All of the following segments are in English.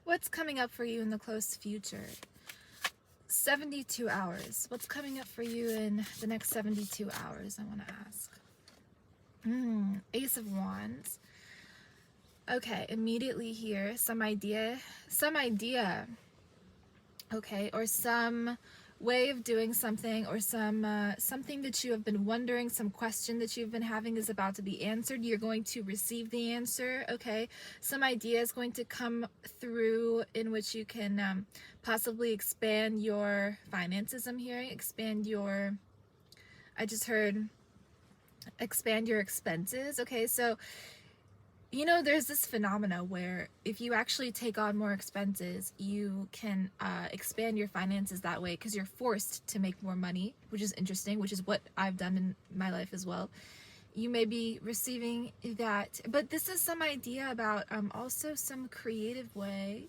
What's coming up for you in the close future? 72 hours. What's coming up for you in the next 72 hours, I want to ask. Ace of Wands. Okay, immediately here, some idea, okay, or some way of doing something, or something that you have been wondering, some question that you've been having is about to be answered. You're going to receive the answer, okay? Some idea is going to come through in which you can possibly expand your finances, I'm hearing, expand your, I just heard expand your expenses, okay? So you know, there's this phenomena where if you actually take on more expenses, you can expand your finances that way because you're forced to make more money, which is interesting, which is what I've done in my life as well. You may be receiving that, but this is some idea about also some creative way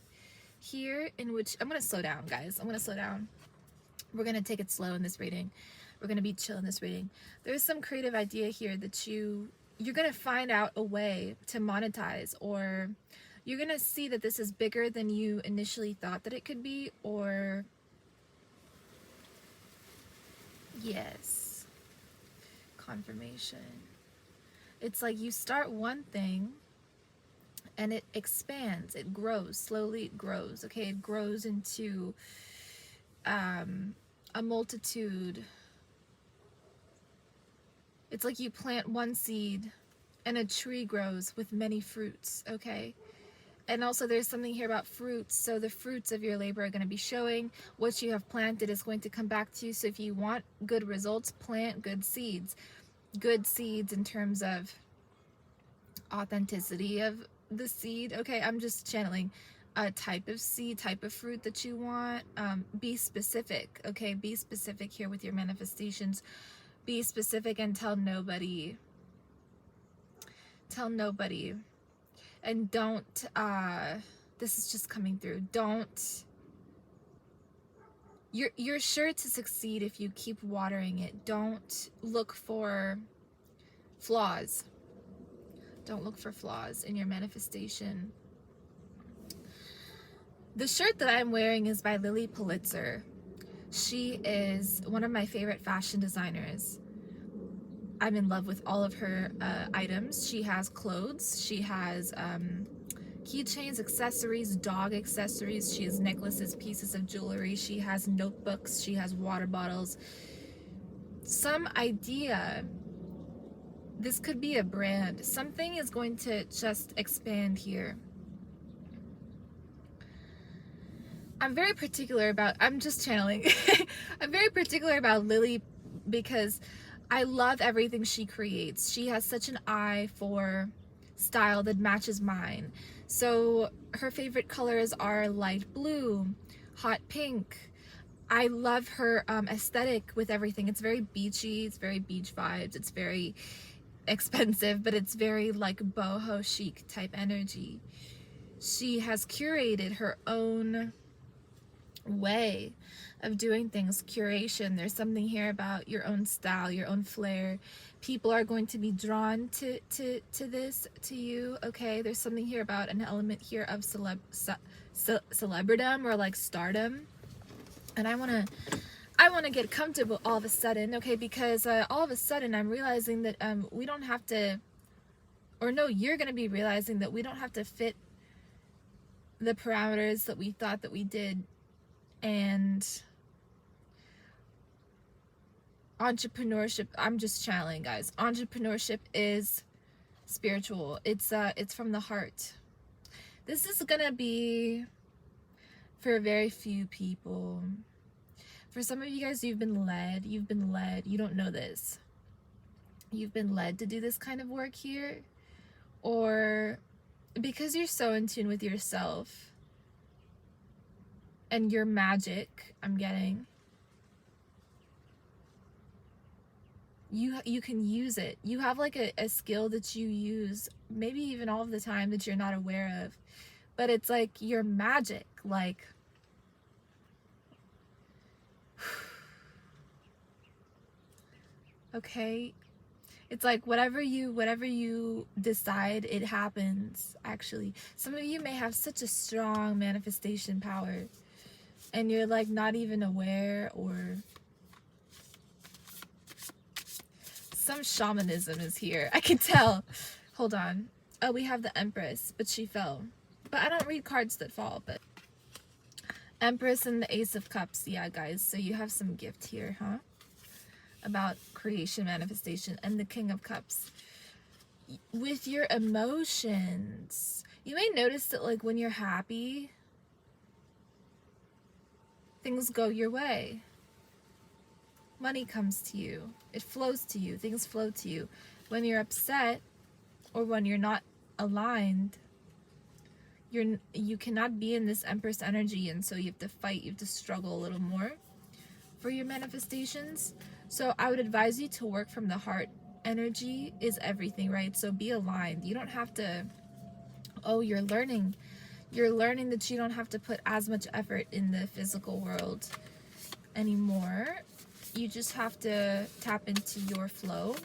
here in which, I'm going to slow down, guys. I'm going to slow down. We're going to take it slow in this reading. We're going to be chill in this reading. There's some creative idea here that you're going to find out a way to monetize, or you're going to see that this is bigger than you initially thought that it could be, or yes, confirmation. It's like you start one thing and it expands, it grows, slowly it grows, okay? It grows into a multitude. It's like you plant one seed and a tree grows with many fruits, okay? And also there's something here about fruits. So the fruits of your labor are going to be showing. What you have planted is going to come back to you. So if you want good results, plant good seeds. Good seeds in terms of authenticity of the seed. Okay, I'm just channeling a type of seed, type of fruit that you want. Be specific, okay? Be specific here with your manifestations. Be specific and tell nobody. Tell nobody. And don't, this is just coming through. Don't, you're sure to succeed if you keep watering it. Don't look for flaws. Don't look for flaws in your manifestation. The shirt that I'm wearing is by Lily Pulitzer. She is one of my favorite fashion designers. I'm in love with all of her items. She has clothes, she has keychains, accessories, dog accessories, she has necklaces, pieces of jewelry, she has notebooks, she has water bottles. Some idea, this could be a brand. Something is going to just expand here. I'm very particular about, I'm just channeling. I'm very particular about Lily because I love everything she creates. She has such an eye for style that matches mine. So her favorite colors are light blue, hot pink. I love her aesthetic with everything. It's very beachy, it's very beach vibes, it's very expensive, but it's very like boho chic type energy. She has curated her own way of doing things, curation. There's something here about your own style, your own flair. People are going to be drawn to this, to you, okay? There's something here about an element here of celebridom or like stardom. And I want to get comfortable all of a sudden, okay? Because all of a sudden I'm realizing that we don't have to, or no, you're going to be realizing that we don't have to fit the parameters that we thought that we did. And entrepreneurship, I'm just channeling, guys. Entrepreneurship is spiritual. It's from the heart. This is gonna be for very few people. For some of you guys, you've been led, you don't know this. You've been led to do this kind of work here, or because you're so in tune with yourself and your magic, I'm getting, you can use it. You have like a skill that you use maybe even all of the time that you're not aware of, but it's like your magic, like okay, It's like whatever you decide, it happens. Actually, some of you may have such a strong manifestation power and you're like not even aware, or some shamanism is here. I can tell. Hold on. Oh, we have the Empress, but she fell. But I don't read cards that fall, but Empress and the Ace of Cups. Yeah, guys, so you have some gift here, huh? About creation, manifestation, and the King of Cups. With your emotions, you may notice that like when you're happy, things go your way. Money comes to you. It flows to you. Things flow to you. When you're upset or when you're not aligned, you cannot be in this Empress energy, and so you have to fight, you have to struggle a little more for your manifestations. So I would advise you to work from the heart. Energy is everything, right? So be aligned. You don't have to, oh, you're learning that you don't have to put as much effort in the physical world anymore. You just have to tap into your flow,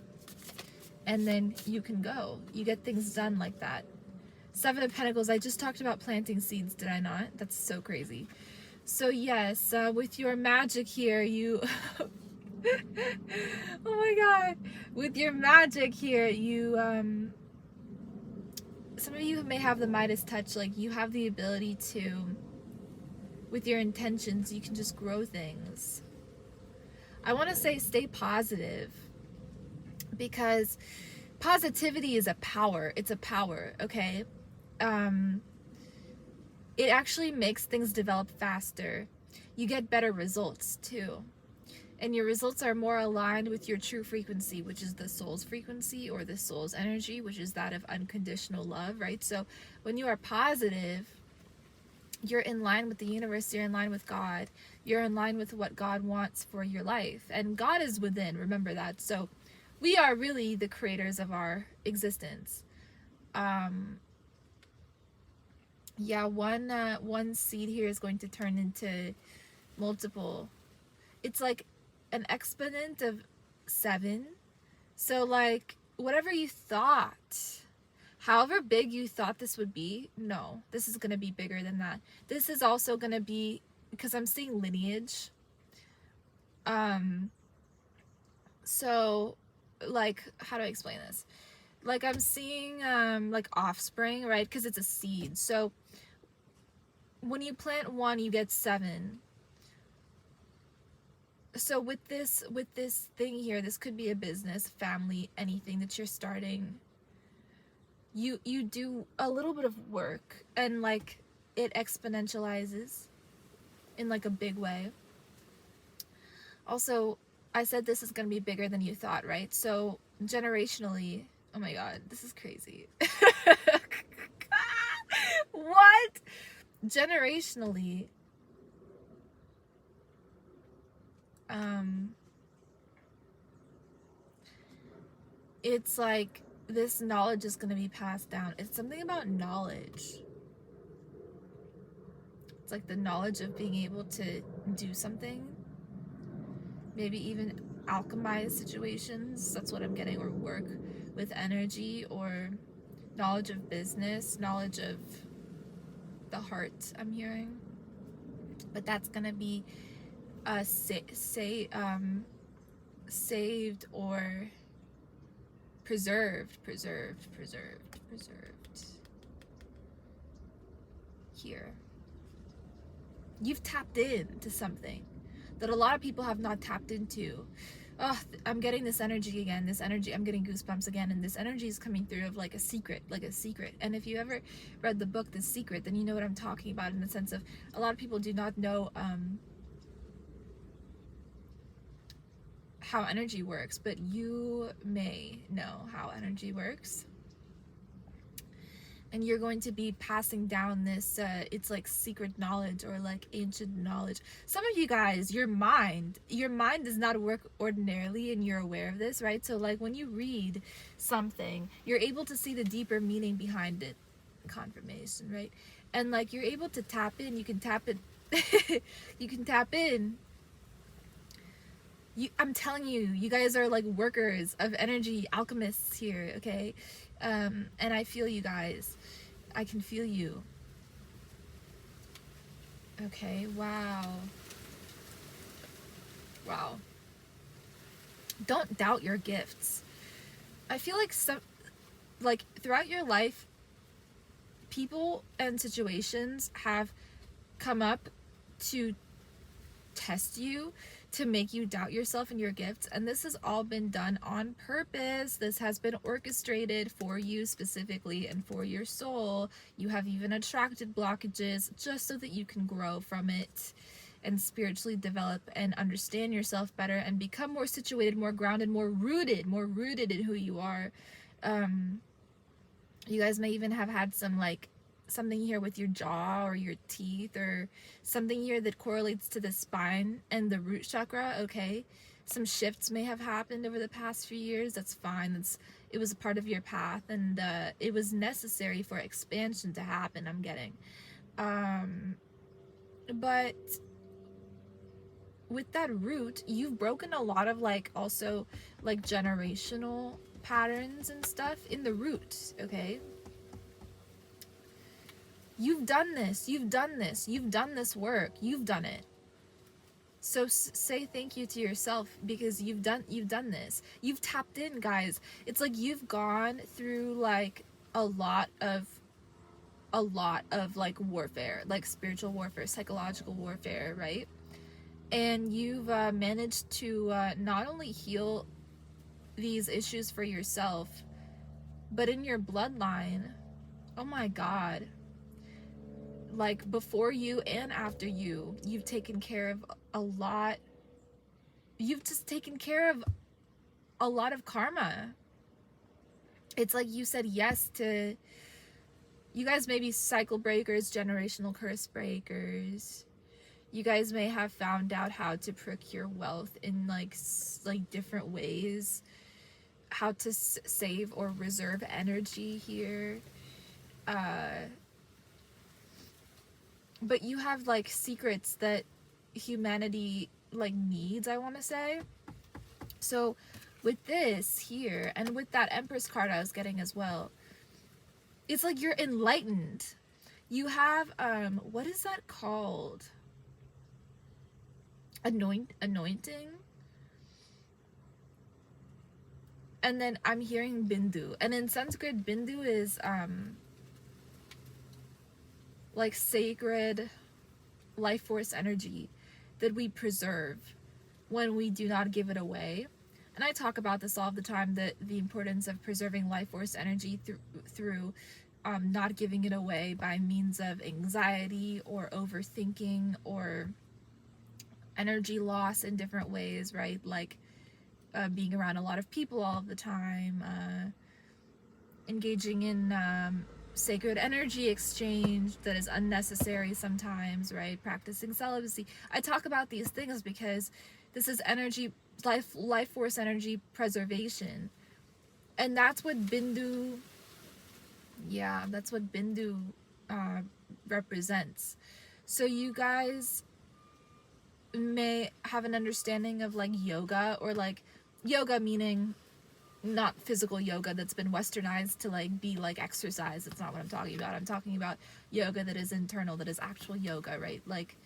and then you can go. You get things done like that. Seven of Pentacles. I just talked about planting seeds, did I not? That's so crazy. So yes, with your magic here, you oh my god, with your magic here, you some of you may have the Midas touch. Like, you have the ability to, with your intentions, you can just grow things. I want to say stay positive, because positivity is a power. It's a power, okay? It actually makes things develop faster. You get better results too. And your results are more aligned with your true frequency, which is the soul's frequency, or the soul's energy, which is that of unconditional love, right? So when you are positive, you're in line with the universe, you're in line with God, you're in line with what God wants for your life. And God is within, remember that. So we are really the creators of our existence. Yeah, one seed here is going to turn into multiple. It's like an exponent of 7. So like whatever you thought, however big you thought this would be, no, this is going to be bigger than that. This is also going to be, because I'm seeing lineage. So like, how do I explain this? Like, I'm seeing like offspring, right? Because it's a seed. So when you plant 1, you get 7. So with this thing here, this could be a business, family, anything that you're starting. You do a little bit of work, and like it exponentializes in like a big way. Also, I said this is going to be bigger than you thought, right? So generationally, oh my god, this is crazy. What? Generationally, it's like this knowledge is going to be passed down. It's something about knowledge. It's like the knowledge of being able to do something, maybe even alchemize situations. That's what I'm getting. Or work with energy, or knowledge of business, knowledge of the heart, I'm hearing. But that's going to be saved or preserved here. You've tapped into something that a lot of people have not tapped into. Oh, I'm getting this energy again, I'm getting goosebumps again, and this energy is coming through of like a secret. And if you ever read the book The Secret, then you know what I'm talking about, in the sense of a lot of people do not know how energy works, but you may know how energy works. And you're going to be passing down this, it's like secret knowledge, or like ancient knowledge. Some of you guys, your mind does not work ordinarily, and you're aware of this, right? So like when you read something, you're able to see the deeper meaning behind it. Confirmation, right? And like you're able to tap in, you can tap in I'm telling you, you guys are like workers of energy, alchemists here, okay? And I feel you guys. I can feel you. Okay, wow. Wow. Don't doubt your gifts. I feel like throughout your life, people and situations have come up to test you, to make you doubt yourself and your gifts, and this has all been done on purpose. This has been orchestrated for you specifically and for your soul. You have even attracted blockages just so that you can grow from it and spiritually develop and understand yourself better and become more situated, more grounded, more rooted in who you are. You guys may even have had some like something here with your jaw or your teeth, or something here that correlates to the spine and the root chakra. Okay, some shifts may have happened over the past few years. That's fine. It was a part of your path, and it was necessary for expansion to happen, I'm getting. But with that root, you've broken a lot of like also like generational patterns and stuff in the root. Okay, you've done this, you've done this, you've done this work, you've done it. So say thank you to yourself, because you've done this. You've tapped in, guys. It's like you've gone through like a lot of like warfare, like spiritual warfare, psychological warfare, right? And you've managed to not only heal these issues for yourself, but in your bloodline. Oh my God. Like before you and after you, you've taken care of a lot. You've just taken care of a lot of karma. It's like you said yes to, you guys may be cycle breakers, generational curse breakers. You guys may have found out how to procure wealth in like different ways, how to save or reserve energy here. But you have like secrets that humanity like needs, I want to say. So with this here, and with that Empress card I was getting as well, it's like you're enlightened. You have what is that called? Anointing. And then I'm hearing Bindu, and in Sanskrit Bindu is like sacred life force energy that we preserve when we do not give it away. And I talk about this all the time, that the importance of preserving life force energy through not giving it away by means of anxiety or overthinking or energy loss in different ways, right? Like being around a lot of people all the time, engaging in sacred energy exchange that is unnecessary sometimes, right? Practicing celibacy. I talk about these things because this is energy, life force energy preservation. And that's what Bindu, that's what Bindu represents. So you guys may have an understanding of like yoga, or like yoga meaning not physical yoga that's been westernized to like be like exercise. That's not what I'm talking about. I'm talking about yoga that is internal, that is actual yoga, right? Like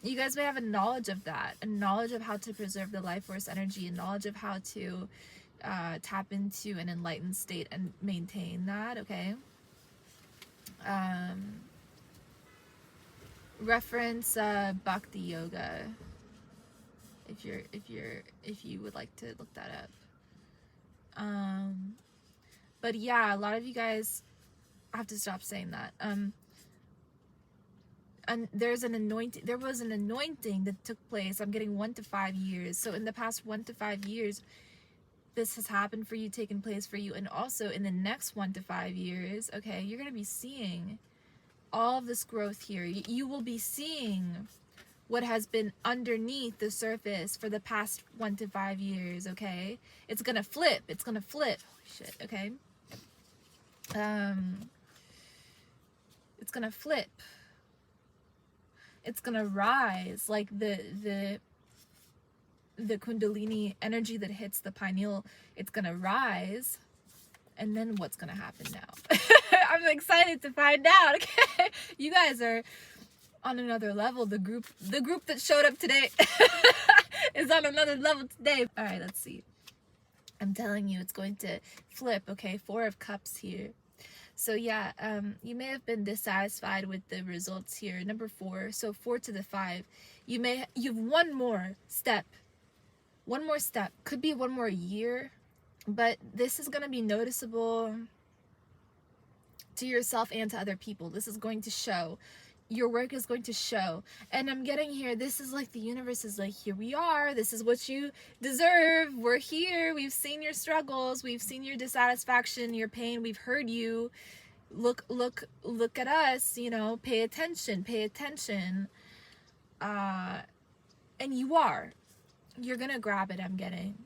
you guys may have a knowledge of that, a knowledge of how to preserve the life force energy, a knowledge of how to tap into an enlightened state and maintain that. Okay, reference bhakti yoga if you would like to look that up. But yeah, a lot of you guys, I have to stop saying that. And there was an anointing that took place. I'm getting 1 to 5 years. So in the past 1 to 5 years, this has happened for you, taken place for you. And also in the next 1 to 5 years, okay, you're going to be seeing all of this growth here. You will be seeing what has been underneath the surface for the past 1 to 5 years, okay? It's going to flip. It's going to flip. Holy shit, okay? It's going to flip. It's going to rise. Like the the Kundalini energy that hits the pineal, it's gonna rise. And then what's gonna happen now? I'm excited to find out. Okay, you guys are on another level. The group that showed up today is on another level today. All right, let's see. I'm telling you, it's going to flip. Okay, 4 of Cups here. So yeah, you may have been dissatisfied with the results here. Number 4, so 4 to the 5. You've one more step. One more step. Could be one more year, but this is going to be noticeable to yourself and to other people. This is going to show. Your work is going to show. And I'm getting here, this is like the universe is like, here we are. This is what you deserve. We're here. We've seen your struggles. We've seen your dissatisfaction, your pain. We've heard you. Look at us, you know, pay attention. And you're gonna grab it. I'm getting,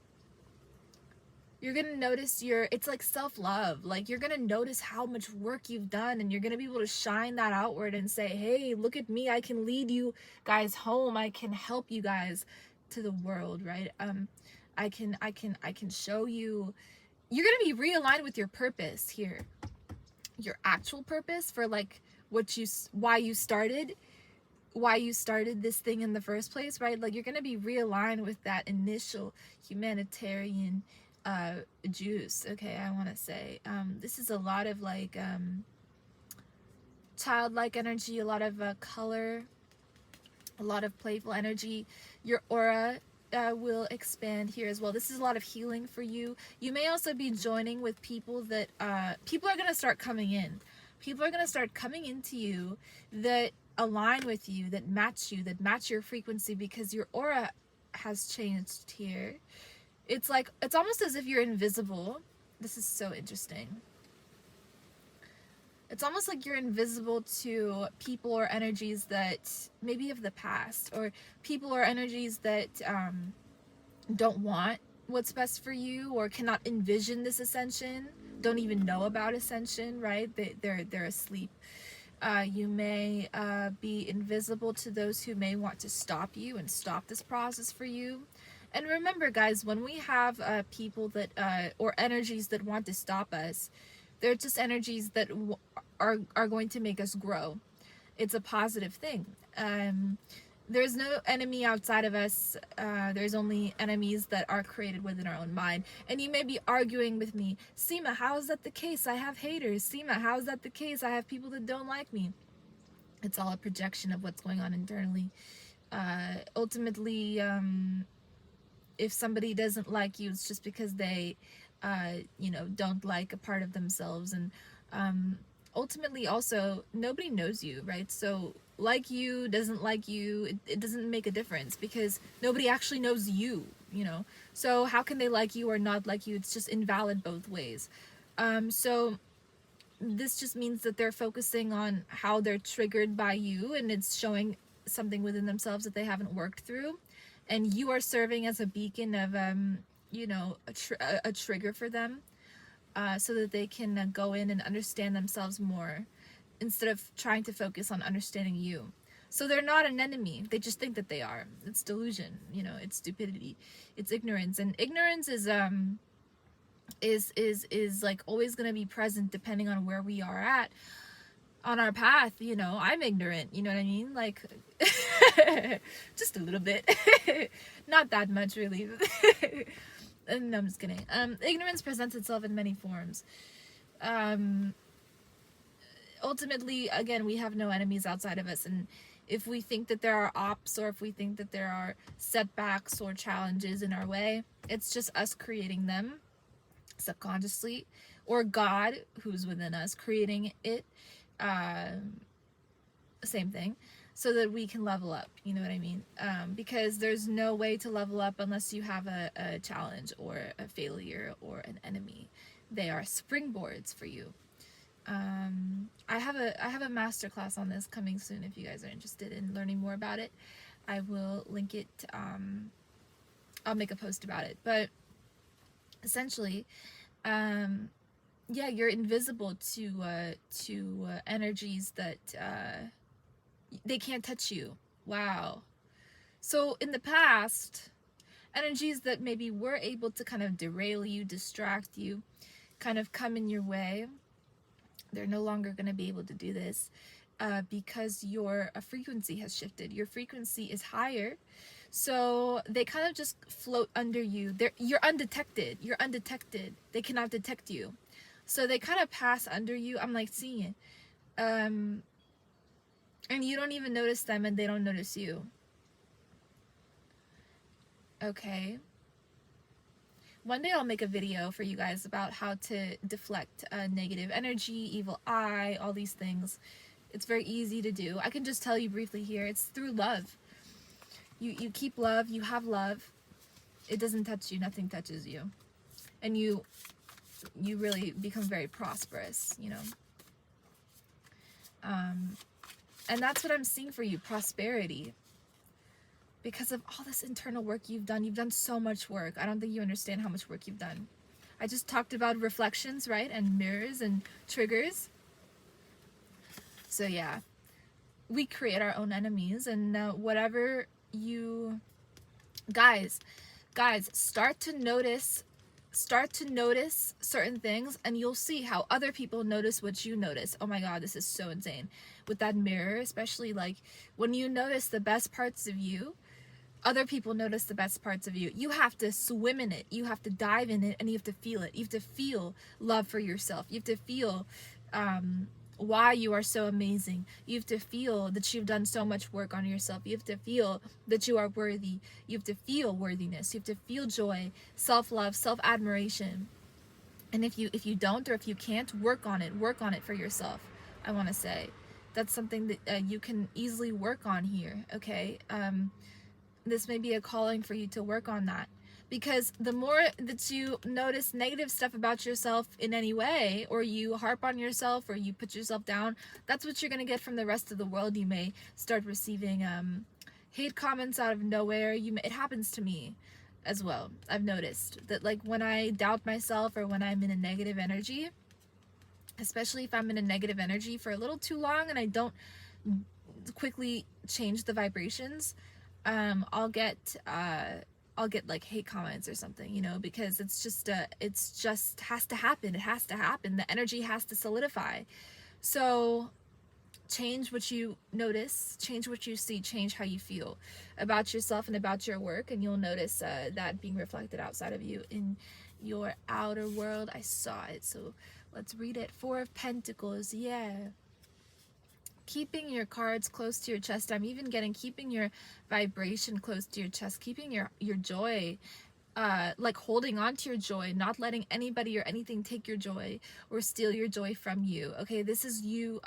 you're gonna notice it's like self-love. Like, you're gonna notice how much work you've done, and you're gonna be able to shine that outward and say, hey, look at me, I can lead you guys home, I can help you guys to the world, right? I can show you. You're gonna be realigned with your purpose here, your actual purpose for like why you started this thing in the first place, right? Like, you're gonna be realigned with that initial humanitarian juice. Okay, I want to say this is a lot of like childlike energy, a lot of color, a lot of playful energy. Your aura will expand here as well. This is a lot of healing for you. You may also be joining with people that people are going to start coming in. People are going to start coming into you that align with you, that match your frequency, because your aura has changed here. It's like, it's almost as if you're invisible. This is so interesting. It's almost like you're invisible to people or energies that maybe of the past, or people or energies that don't want what's best for you, or cannot envision this ascension, don't even know about ascension, right? They're asleep. You may be invisible to those who may want to stop you and stop this process for you. And remember, guys, when we have people that or energies that want to stop us, they're just energies that are going to make us grow. It's a positive thing. There's no enemy outside of us. There's only enemies that are created within our own mind. And you may be arguing with me, Seema, how is that the case? I have haters. Seema, how is that the case? I have people that don't like me. It's all a projection of what's going on internally. Ultimately, if somebody doesn't like you, it's just because they, don't like a part of themselves. And ultimately, also, nobody knows you, right? So like you, doesn't like you, it doesn't make a difference, because nobody actually knows you, So how can they like you or not like you? It's just invalid both ways. So this just means that they're focusing on how they're triggered by you, and it's showing something within themselves that they haven't worked through. And you are serving as a beacon of, a trigger for them, so that they can go in and understand themselves more, instead of trying to focus on understanding you. So they're not an enemy. They just think that they are. It's delusion, it's stupidity, it's ignorance. And ignorance is like always going to be present depending on where we are at on our path. I'm ignorant, you know what I mean? Like, just a little bit. Not that much, really. No, I'm just kidding. Ignorance presents itself in many forms. Ultimately, again, we have no enemies outside of us. And if we think that there are ops, or if we think that there are setbacks or challenges in our way, it's just us creating them subconsciously, or God, who's within us, creating it. Same thing, so that we can level up, you know what I mean? Because there's no way to level up unless you have a challenge or a failure or an enemy. They are springboards for you. I have a masterclass on this coming soon. If you guys are interested in learning more about it, I will link it. I'll make a post about it. But essentially, you're invisible to energies that they can't touch you. Wow. So in the past, Energies that maybe were able to kind of derail you, distract you, kind of come in your way, they're no longer going to be able to do this, because your frequency has shifted. Your frequency is higher, so they kind of just float under you. You're undetected. You're undetected. They cannot detect you, so they kind of pass under you. I'm like seeing it, and you don't even notice them, and they don't notice you. Okay. One day I'll make a video for you guys about how to deflect negative energy, evil eye, all these things. It's very easy to do. I can just tell you briefly here. It's through love. You keep love. You have love. It doesn't touch you. Nothing touches you. And you really become very prosperous, you know. And that's what I'm seeing for you. Prosperity. Because of all this internal work you've done so much work. I don't think you understand how much work you've done. I just talked about reflections, right? And mirrors and triggers. So yeah, we create our own enemies, and whatever you... Guys, start to notice certain things, and you'll see how other people notice what you notice. Oh my God, this is so insane. With that mirror, especially, like, when you notice the best parts of you, other people notice the best parts of you. You have to swim in it. You have to dive in it, and you have to feel it. You have to feel love for yourself. You have to feel why you are so amazing. You have to feel that you've done so much work on yourself. You have to feel that you are worthy. You have to feel worthiness. You have to feel joy, self-love, self-admiration. And if you don't, or if you can't, work on it for yourself. I want to say that's something that you can easily work on here. Okay. This may be a calling for you to work on that, because the more that you notice negative stuff about yourself in any way, or you harp on yourself, or you put yourself down, that's what you're going to get from the rest of the world. You may start receiving hate comments out of nowhere. It happens to me as well. I've noticed that, like, when I doubt myself, or when I'm in a negative energy, especially if I'm in a negative energy for a little too long and I don't quickly change the vibrations, I'll get like hate comments or something, you know, because it's just has to happen. It has to happen. The energy has to solidify. So change what you notice, change what you see, change how you feel about yourself and about your work, and you'll notice that being reflected outside of you in your outer world. I saw it, so let's read it. 4 of Pentacles. Yeah. Keeping your cards close to your chest. I'm even getting keeping your vibration close to your chest, keeping your joy, like holding on to your joy, not letting anybody or anything take your joy or steal your joy from you. Okay, this is you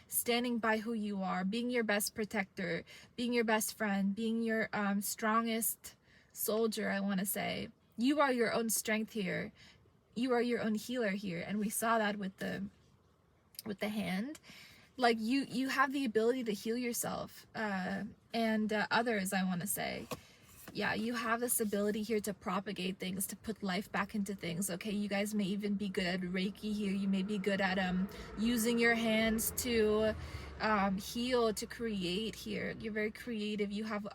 standing by who you are, being your best protector, being your best friend, being your strongest soldier. I want to say you are your own strength here. You are your own healer here, and we saw that with the hand. Like, you have the ability to heal yourself and others, I want to say. Yeah, you have this ability here to propagate things, to put life back into things. Okay, you guys may even be good at Reiki here. You may be good at using your hands to heal, to create here. You're very creative. You have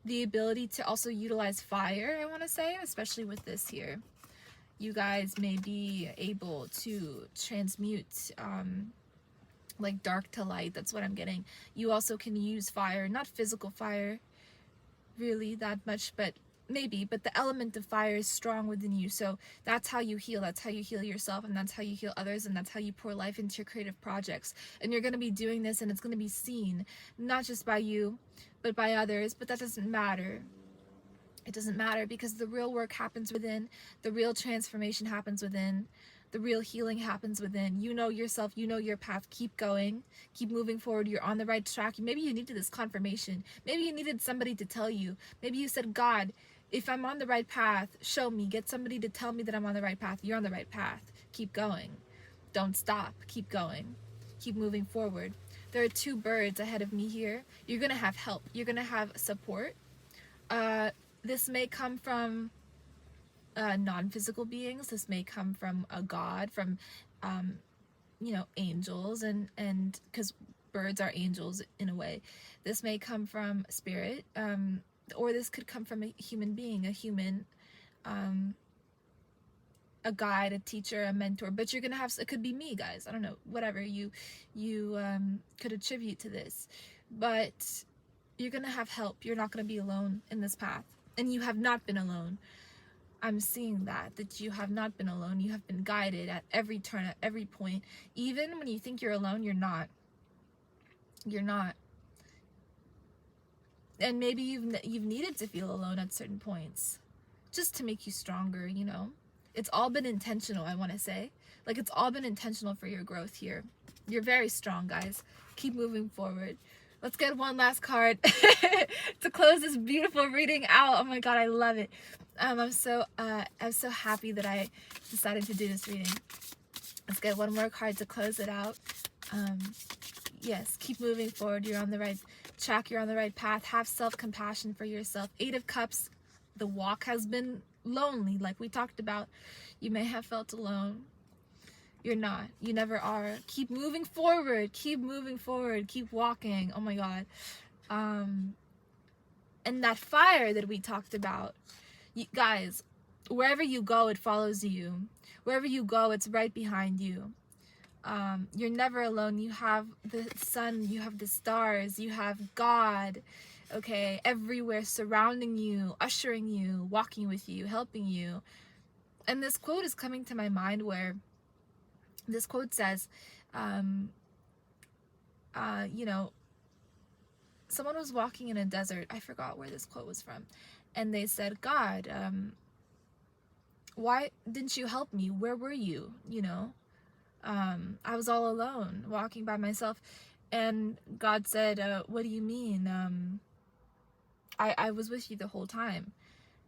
the ability to also utilize fire, I want to say, especially with this here. You guys may be able to transmute like dark to light. That's what I'm getting. You also can use fire, not physical fire really that much, but maybe, but the element of fire is strong within you. So that's how you heal. That's how you heal yourself, and that's how you heal others, and that's how you pour life into your creative projects. And you're going to be doing this, and it's going to be seen not just by you but by others. But that doesn't matter. It doesn't matter, because the real work happens within. The real transformation happens within. The real healing happens within. You know yourself, you know your path. Keep going, keep moving forward. You're on the right track. Maybe you needed this confirmation. Maybe you needed somebody to tell you. Maybe you said, God, if I'm on the right path, show me. Get somebody to tell me that I'm on the right path. You're on the right path. Keep going. Don't stop. Keep going. Keep moving forward. There are 2 birds ahead of me here. You're going to have help. You're going to have support. This may come from non-physical beings. This may come from a god, from you know, angels, and because birds are angels in a way. This may come from spirit, or this could come from a human being, a human, a guide, a teacher, a mentor, but you're gonna have, it could be me, guys, I don't know, whatever you could attribute to this, but you're gonna have help. You're not gonna be alone in this path, and you have not been alone. I'm seeing that you have not been alone. You have been guided at every turn, at every point. Even when you think you're alone, you're not. You're not. And maybe you've needed to feel alone at certain points, just to make you stronger, you know? It's all been intentional, I want to say. Like, it's all been intentional for your growth here. You're very strong, guys. Keep moving forward. Let's get one last card to close this beautiful reading out. Oh my god, I love it. I'm so happy that I decided to do this reading. Let's get one more card to close it out. Yes, keep moving forward. You're on the right track. You're on the right path. Have self-compassion for yourself. 8 of Cups. The walk has been lonely, like we talked about. You may have felt alone. You're not. You never are. Keep moving forward. Keep moving forward. Keep walking. Oh my god. And that fire that we talked about, you guys, wherever you go, it follows you. Wherever you go, it's right behind you. You're never alone. You have the sun, you have the stars, you have God, okay, everywhere surrounding you, ushering you, walking with you, helping you. And this quote is coming to my mind where this quote says, you know, someone was walking in a desert. I forgot where this quote was from. And they said, God, why didn't you help me? Where were you? You know, I was all alone, walking by myself. And God said, what do you mean? I was with you the whole time.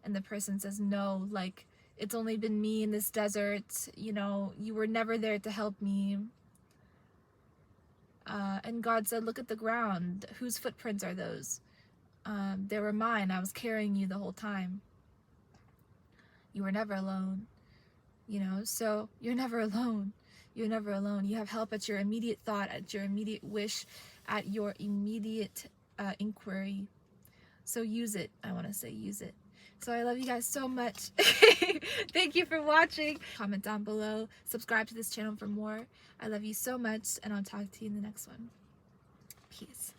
And the person says, no, like, it's only been me in this desert. You know, you were never there to help me. And God said, look at the ground. Whose footprints are those? They were mine. I was carrying you the whole time. You were never alone. You know, so you're never alone. You're never alone. You have help at your immediate thought, at your immediate wish, at your immediate inquiry. So use it. I want to say use it. So I love you guys so much. Thank you for watching. Comment down below. Subscribe to this channel for more. I love you so much, and I'll talk to you in the next one. Peace.